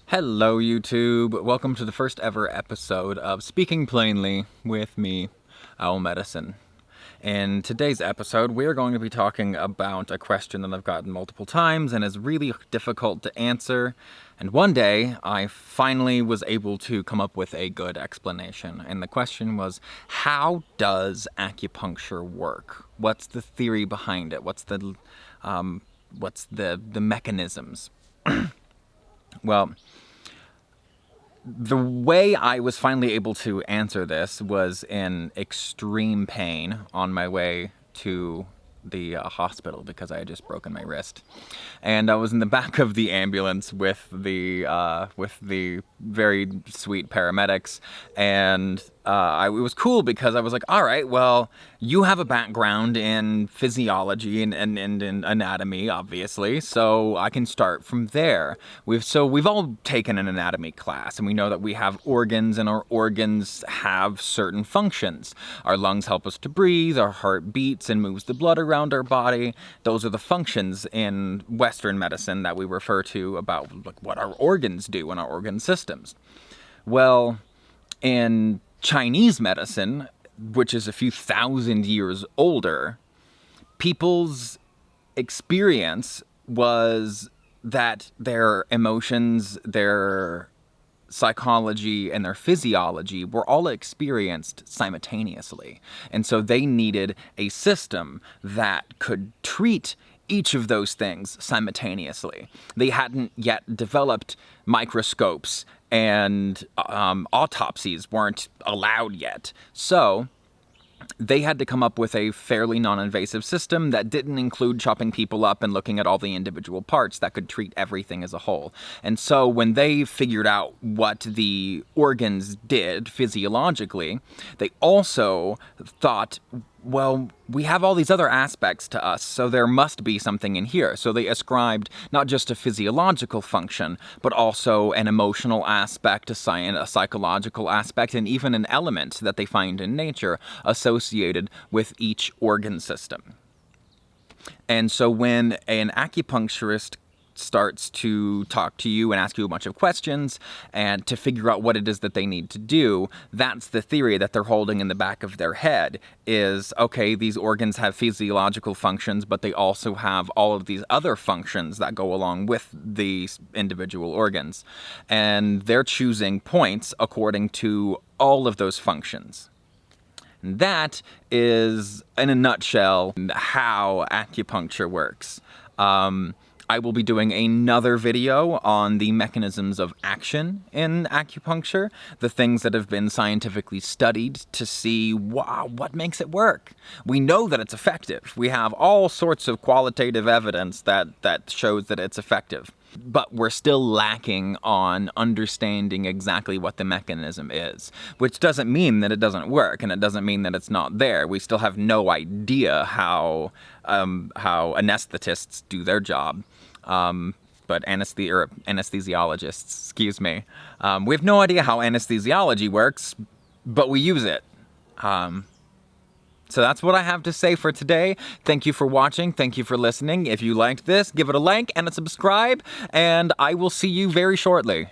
Hello YouTube, welcome to the first ever episode of Speaking Plainly with me, Owl Medicine. In today's episode, we are going to be talking about a question that I've gotten multiple times and is really difficult to answer. And one day, I finally was able to come up with a good explanation. And the question was, how does acupuncture work? What's the theory behind it? What's the mechanisms? Well, the way I was finally able to answer this was in extreme pain on my way to the hospital because I had just broken my wrist, and I was in the back of the ambulance with the very sweet paramedics, and it was cool because I was like, all right, well, you have a background in physiology and in anatomy, obviously, so I can start from there. We've all taken an anatomy class, and we know that we have organs, and our organs have certain functions. Our lungs help us to breathe, our heart beats and moves the blood around our body. Those are the functions in Western medicine that we refer to about what our organs do and our organ systems. Well, in Chinese medicine, which is a few thousand years older, people's experience was that their emotions, their psychology, and their physiology were all experienced simultaneously. And so they needed a system that could treat each of those things simultaneously. They hadn't yet developed microscopes, and autopsies weren't allowed yet. So they had to come up with a fairly non-invasive system that didn't include chopping people up and looking at all the individual parts, that could treat everything as a whole. And so when they figured out what the organs did physiologically, they also thought, well, we have all these other aspects to us, so there must be something in here. So they ascribed not just a physiological function, but also an emotional aspect, a psychological aspect, and even an element that they find in nature associated with each organ system. And so when an acupuncturist starts to talk to you and ask you a bunch of questions and to figure out what it is that they need to do, that's the theory that they're holding in the back of their head is, okay, these organs have physiological functions, but they also have all of these other functions that go along with these individual organs. And they're choosing points according to all of those functions. And that is, in a nutshell, how acupuncture works. I will be doing another video on the mechanisms of action in acupuncture, the things that have been scientifically studied to see, wow, what makes it work. We know that it's effective. We have all sorts of qualitative evidence that shows that it's effective. But we're still lacking on understanding exactly what the mechanism is, which doesn't mean that it doesn't work, and it doesn't mean that it's not there. We still have no idea how anesthetists do their job. But anesthesiologists, excuse me. We have no idea how anesthesiology works, but we use it. So that's what I have to say for today. Thank you for watching. Thank you for listening. If you liked this, give it a like and a subscribe, and I will see you very shortly.